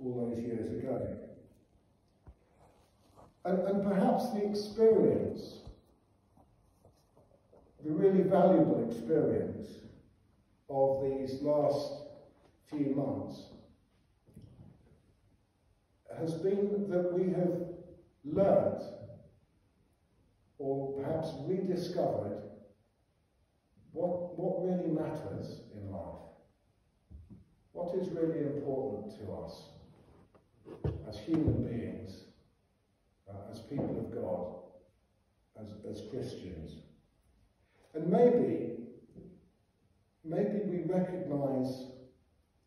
all those years ago. And perhaps the experience, the really valuable experience of these last few months has been that we have learnt, or perhaps rediscovered, what really matters in life. What is really important to us as human beings, as people of God, as Christians. And maybe we recognise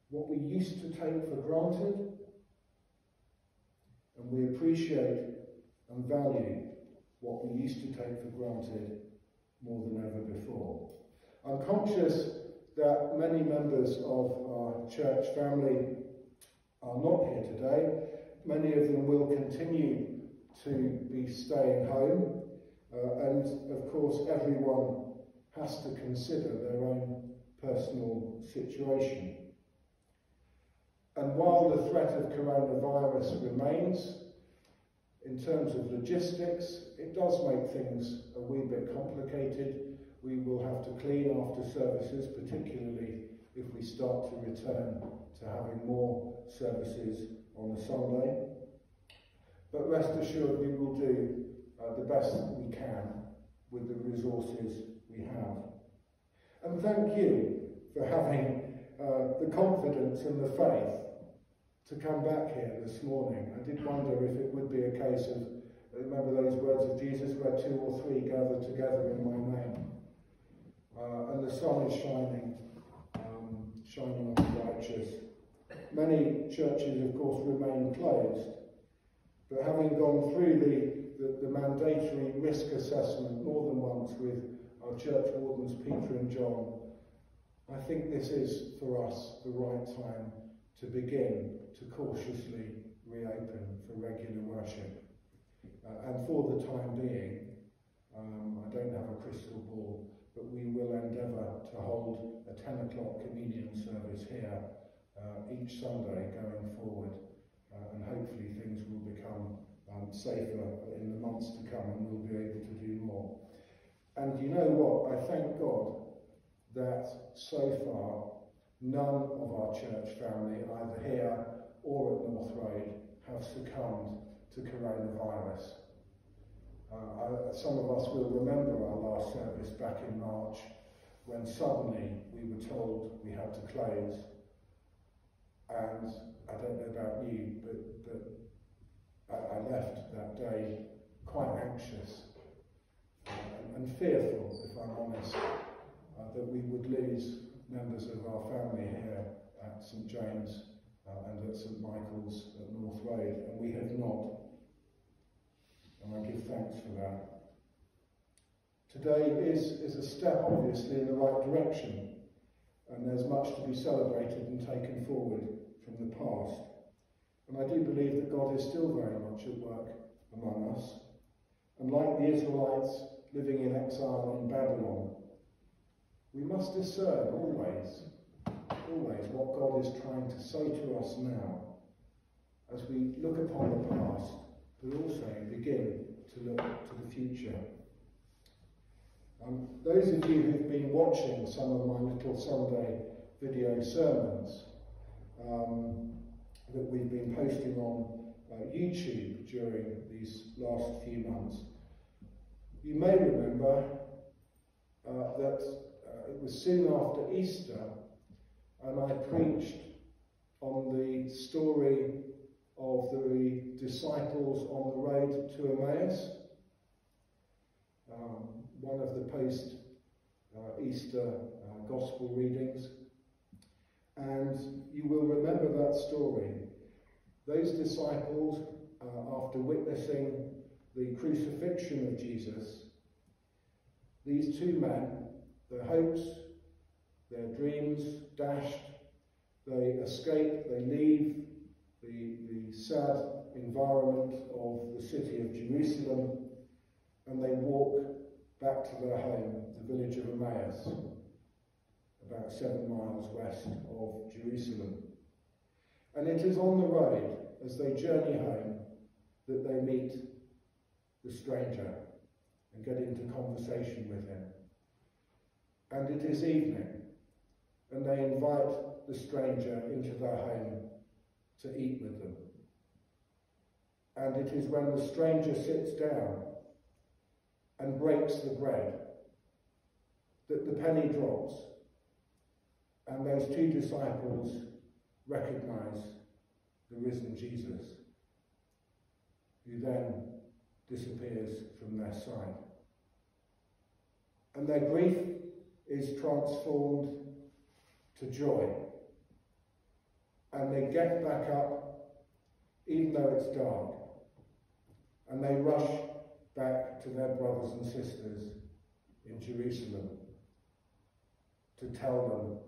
what we used to take for granted, and we appreciate and value what we used to take for granted more than ever before. I'm conscious that many members of our church family are not here today. Many of them will continue to be staying home, and of course everyone has to consider their own personal situation. And while the threat of coronavirus remains, in terms of logistics, it does make things a wee bit complicated. We will have to clean after services, particularly if we start to return to having more services on a Sunday. But rest assured, we will do the best that we can with the resources we have. And thank you for having the confidence and the faith to come back here this morning. I did wonder if it would be a case of, remember those words of Jesus, where 2 or 3 gather together in my name. And the sun is shining on the righteous. Many churches, of course, remain closed. But having gone through the mandatory risk assessment more than once with our church wardens, Peter and John, I think this is, for us, the right time to begin to cautiously reopen for regular worship. And for the time being, I don't have a crystal ball, but we will endeavour to hold a 10 o'clock communion service here each Sunday going forward. And hopefully things will become safer in the months to come, and we'll be able to do more. And you know what? I thank God that so far none of our church family, either here or at North Road, have succumbed to coronavirus. Some of us will remember our last service back in March, when suddenly we were told we had to close. And I don't know about you, but I left that day quite anxious and fearful, if I'm honest, that we would lose members of our family here at St James and at St Michael's at North Road, and we have not. And I give thanks for that. Today is a step, obviously, in the right direction, and there's much to be celebrated and taken forward from the past. And I do believe that God is still very much at work among us. And like the Israelites living in exile in Babylon, we must discern always what God is trying to say to us now, as we look upon the past, but also begin to look to the future. Those of you who've been watching some of my little Sunday video sermons that we've been posting on YouTube during these last few months, you may remember that it was soon after Easter, and I preached on the story of the disciples on the road to Emmaus, one of the post-Easter Gospel readings. And you will remember that story. Those disciples, after witnessing the crucifixion of Jesus, these 2 men, their hopes, their dreams dashed, they escape, they leave the sad environment of the city of Jerusalem, and they walk back to their home, the village of Emmaus, about 7 miles west of Jerusalem. And it is on the road, as they journey home, that they meet the stranger and get into conversation with him. And it is evening, and they invite the stranger into their home to eat with them. And it is when the stranger sits down and breaks the bread that the penny drops, and those two disciples recognize the risen Jesus, who then disappears from their sight. And their grief is transformed to joy. And they get back up, even though it's dark, and they rush back to their brothers and sisters in Jerusalem to tell them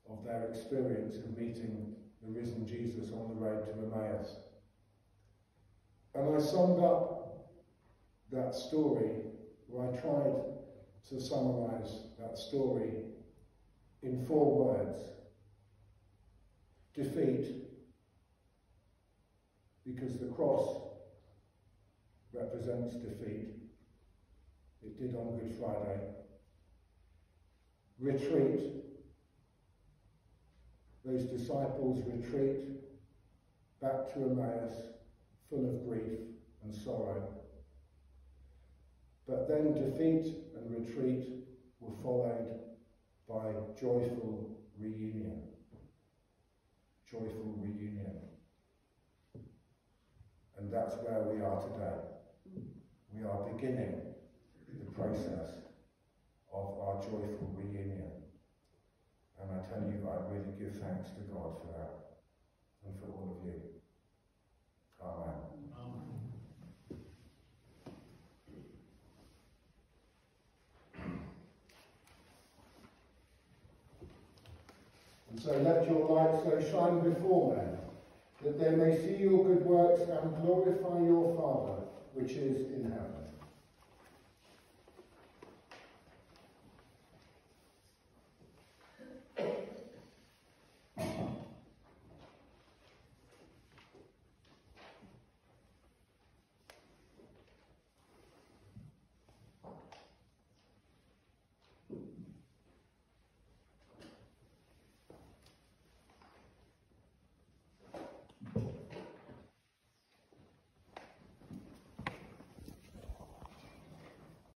of their experience of meeting the risen Jesus on the road to Emmaus. And I summed up that story, or I tried to summarise that story in 4 words. Defeat, because the cross represents defeat. It did on Good Friday. Retreat. Those disciples retreat back to Emmaus, full of grief and sorrow. But then defeat and retreat were followed by joyful reunion. Joyful reunion. And that's where we are today. We are beginning the process of our joyful reunion. And I tell you, I really give thanks to God for that and for all of you. Amen. And so let your light so shine before men, that they may see your good works and glorify your Father, which is in heaven.